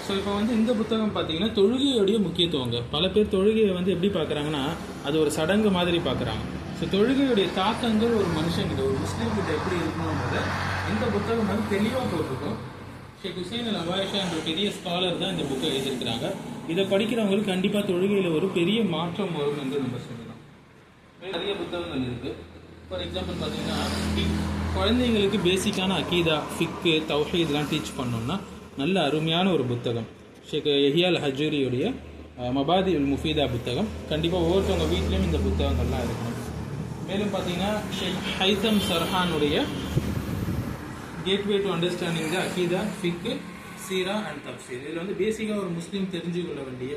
So இப்போ வந்து இந்த புத்தகம் பார்த்தீங்கன்னா தொழுகையுடைய முக்கியத்துவங்க. பல பேர் தொழுகையை வந்து எப்படி பார்க்குறாங்கன்னா அது ஒரு சடங்கு மாதிரி பார்க்குறாங்க. ஸோ தொழுகையுடைய தாக்கங்கள் ஒரு மனுஷங்கிட்ட ஒரு முஸ்லீம்கிட்ட எப்படி இருக்கணுன்றதை இந்த புத்தகம் வந்து தெளிவாக போட்டிருக்கும். ஷேக் ஹுசைன் அல் அபாயிஷா என்ற பெரிய ஸ்காலர் தான் இந்த புக்கை எழுதியிருக்கிறாங்க. இதை படிக்கிறவங்களுக்கு கண்டிப்பாக தொழுகையில் ஒரு பெரிய மாற்றம் வரும் என்று நம்ம சொல்லலாம். நிறைய புத்தகங்கள் இருக்குது. ஃபார் எக்ஸாம்பிள் பார்த்தீங்கன்னா குழந்தைங்களுக்கு பேசிக்கான அகீதா, ஃபிக்கு, தௌஹீத்லாம் டீச் பண்ணோம்னா நல்ல அருமையான ஒரு புத்தகம் ஷேக் யஹ்யா அல் ஹஜூரியுடைய மபாதி உல் முஃபீதா புத்தகம். கண்டிப்பாக ஒவ்வொருத்தவங்க வீட்லேயும் இந்த புத்தகங்கள்லாம் இருக்கணும். மேலும் பார்த்தீங்கன்னா ஷேக் ஹைதம் சர்ஹானுடைய கேட்வே டு அண்டர்ஸ்டாண்டிங் த அகீதா, ஃபிக்கு, சீரா அண்ட் தப்சீர். இதில் வந்து பேசிக்காக ஒரு முஸ்லீம் தெரிஞ்சு கொள்ள வேண்டிய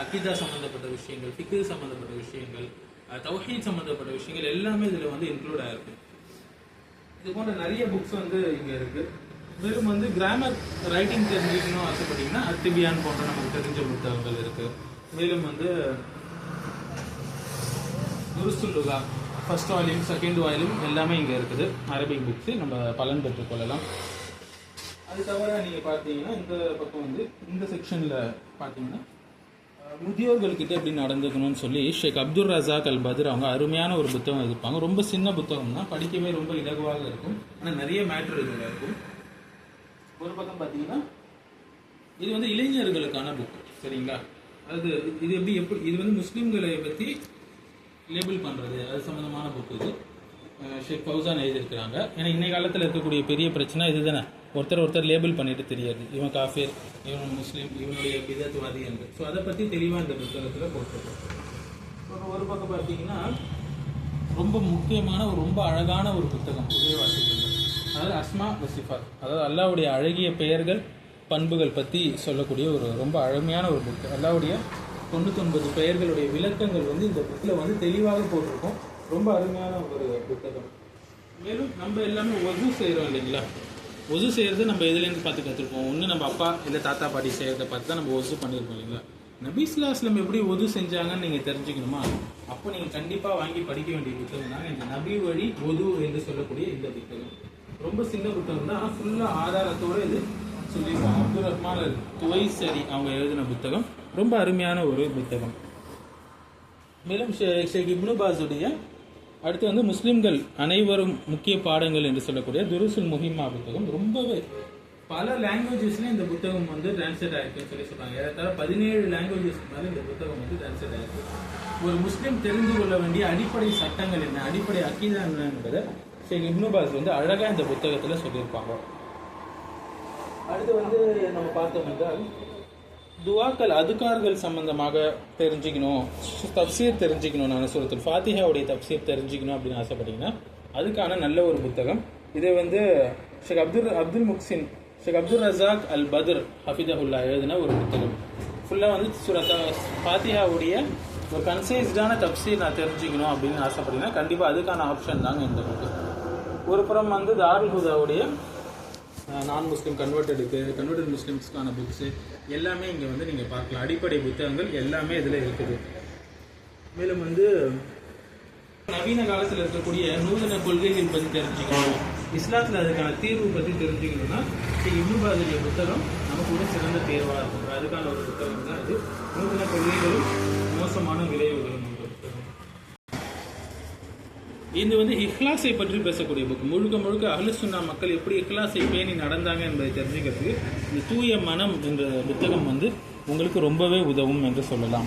அகீதா சம்மந்தப்பட்ட விஷயங்கள், ஃபிக்கு சம்மந்தப்பட்ட விஷயங்கள், தௌஹீத் சம்மந்தப்பட்ட விஷயங்கள் எல்லாமே இதில் வந்து இன்க்ளூட் ஆகிருக்கு. இது போன்ற நிறைய புக்ஸ் வந்து இங்கே இருக்குது. மேலும் வந்து கிராமர் ரைட்டிங் தெரிஞ்சுக்கணும் ஆசைப்பட்டீங்கன்னா அத்திபியான் போன்ற நமக்கு தெரிஞ்ச புத்தகங்கள் இருக்குது. மேலும் வந்து துருசுல்லுகா ஃபர்ஸ்ட் வால்யூம், செகண்ட் வால்யூம் எல்லாமே இங்கே இருக்குது. அரபிக் புக்ஸு நம்ம பலன் பெற்றுக்கொள்ளலாம். அது தவிர நீங்கள் பார்த்தீங்கன்னா இந்த பக்கம் வந்து இந்த செக்ஷனில் பார்த்தீங்கன்னா முதியோர்கள்கிட்ட எப்படி நடந்துக்கணும்னு சொல்லி ஷேக் அப்துல் ரஸாக் அல் பத்ர் அவங்க அருமையான ஒரு புத்தகம் எழுதிப்பாங்க. ரொம்ப சின்ன புத்தகம் தான், படிக்கவே ரொம்ப இலகுவாக இருக்கும். ஆனால் நிறைய மேட்ரு இதில் இருக்கும். ஒரு பக்கம் பார்த்தீங்கன்னா இது வந்து இளைஞர்களுக்கான புக், சரிங்களா? அது இது வந்து முஸ்லீம்களை பற்றி லேபிள் பண்ணுறது அது சம்மந்தமான புக். இது ஷேக் ஃபௌசான் எழுதியிருக்கிறாங்க. ஏன்னா இன்னை காலத்தில் இருக்கக்கூடிய பெரிய பிரச்சனை இது தானே, ஒருத்தர் லேபிள் பண்ணிட்டு தெரியாது, இவன் காஃபிர், இவன் முஸ்லீம், இவனுடைய பிதத்வாதி என்று. ஸோ அதை பற்றி தெளிவாக இந்த புத்தகத்தில் போட்டிருக்கோம். ஒரு பக்கம் பார்த்தீங்கன்னா ரொம்ப முக்கியமான ரொம்ப அழகான ஒரு புத்தகம் உதயவாசிகள், அதாவது அஸ்மா வசிஃபாத், அதாவது அல்லாவுடைய அழகிய பெயர்கள் பண்புகள் பற்றி சொல்லக்கூடிய ஒரு ரொம்ப அழமையான ஒரு புக். அல்லாவுடைய 99 பெயர்களுடைய விளக்கங்கள் வந்து இந்த புக்கில் வந்து தெளிவாக போட்டிருக்கோம். ரொம்ப அருமையான ஒரு புத்தகம். மேலும் நம்ம எல்லாமே ஒது செய்கிறோம் இல்லைங்களா? ஒது செய்கிறது நம்ம எதுலேருந்து பார்த்து கற்றுருப்போம். ஒன்று நம்ம அப்பா இல்லை தாத்தா பாட்டி செய்கிறத பார்த்து தான் நம்ம ஒது பண்ணியிருக்கோம் இல்லைங்களா? நபி ஸல்லல்லாஹு அலைஹி வஸல்லம் எப்படி ஒது செஞ்சாங்கன்னு நீங்கள் தெரிஞ்சுக்கணுமா? அப்போ நீங்கள் கண்டிப்பாக வாங்கி படிக்க வேண்டிய புத்தகம் தான் இந்த நபி வழி ஒது என்று சொல்லக்கூடிய இந்த புத்தகம். ரொம்ப சின்ன புத்தகம் தான், ஆனால் ஃபுல்லாக ஆதாரத்தோடு இது சொல்லியிருக்காங்க. அப்துல் ரஹ்மான் அல் துவைசரி அவங்க எழுதின புத்தகம். ரொம்ப அருமையான ஒரு புத்தகம். மேலும் ஷேக் இப்னு பாஸுடைய அடுத்து வந்து முஸ்லீம்கள் அனைவரும் முக்கிய பாடங்கள் என்று சொல்லக்கூடிய துருசுல் முஹிம்மா புத்தகம். ரொம்பவே பல லாங்குவேஜஸ்லையும் இந்த புத்தகம் வந்து டிரான்ஸ்லேட் ஆகிருக்குன்னு சொல்லி சொல்கிறாங்க. ஏதாவது 17 லாங்குவேஜஸ்க்கு மேலே இந்த புத்தகம் வந்து டிரான்ஸ்லேட் ஆகிருக்கு. ஒரு முஸ்லீம் தெரிந்து கொள்ள வேண்டிய அடிப்படை சட்டங்கள் என்ன, அடிப்படை அக்கீதா என்ன என்பதை ஷேக் இப்னு பாஸ் வந்து அழகாக இந்த புத்தகத்தில் சொல்லியிருப்பாங்க. அடுத்து வந்து நம்ம பார்த்தோம் என்றால் துவாக்கள், அதுக்கார்கள் சம்பந்தமாக தெரிஞ்சுக்கணும், தப்சீர் தெரிஞ்சுக்கணும், நான் சூரத்துல் ஃபாத்திஹாவுடைய தப்சீர் தெரிஞ்சுக்கணும் அப்படின்னு ஆசைப்பட்டீங்கன்னா அதுக்கான நல்ல ஒரு புத்தகம். இதை வந்து ஷேக் அப்துல் ரஸாக் அல் பத்ர் ஹஃபிதஹுல்லா எழுதின ஒரு புத்தகம். ஃபுல்லாக வந்து சூரத் ஃபாத்திஹாவுடைய ஒரு கன்சைஸ்டான தப்சீர் நான் தெரிஞ்சுக்கணும் அப்படின்னு ஆசைப்பட்டீங்கன்னா கண்டிப்பாக அதுக்கான ஆப்ஷன் தாங்க இந்த புக்கு. ஒரு புறம் வந்து தாருல் ஹுதாவுடைய நான் முஸ்லீம் கன்வெர்டட் முஸ்லீம்ஸ்க்கான புக்ஸு எல்லாமே இங்கே வந்து நீங்கள் பார்க்கலாம். அடிப்படை புத்தகங்கள் எல்லாமே இதில் இருக்குது. மேலும் வந்து நவீன காலத்தில் இருக்கக்கூடிய நூதன கொள்கைகள் பற்றி தெரிஞ்சுக்கணும், இஸ்லாத்தில் அதுக்கான தீர்வு பற்றி தெரிஞ்சுக்கணும்னா இப்னு பாஸுடைய புத்தகம் நமக்கு கூட சிறந்த தேர்வாக இருக்கும். அதுக்கான ஒரு புத்தகம் தான் இது. நூதன கொள்கைகளும் மோசமான விளைவுகளும் புத்தகம். இது வந்து இஹ்லாஸை பற்றி பேசக்கூடிய புக். முழுக்க அஹ்லுஸ் சுன்னா மக்கள் எப்படி இஹ்லாஸை பேணி நடந்தாங்க என்பதை தெரிஞ்சுக்கிறதுக்கு இந்த தூய மனம் என்ற புத்தகம் வந்து உங்களுக்கு ரொம்பவே உதவும் என்று சொல்லலாம்.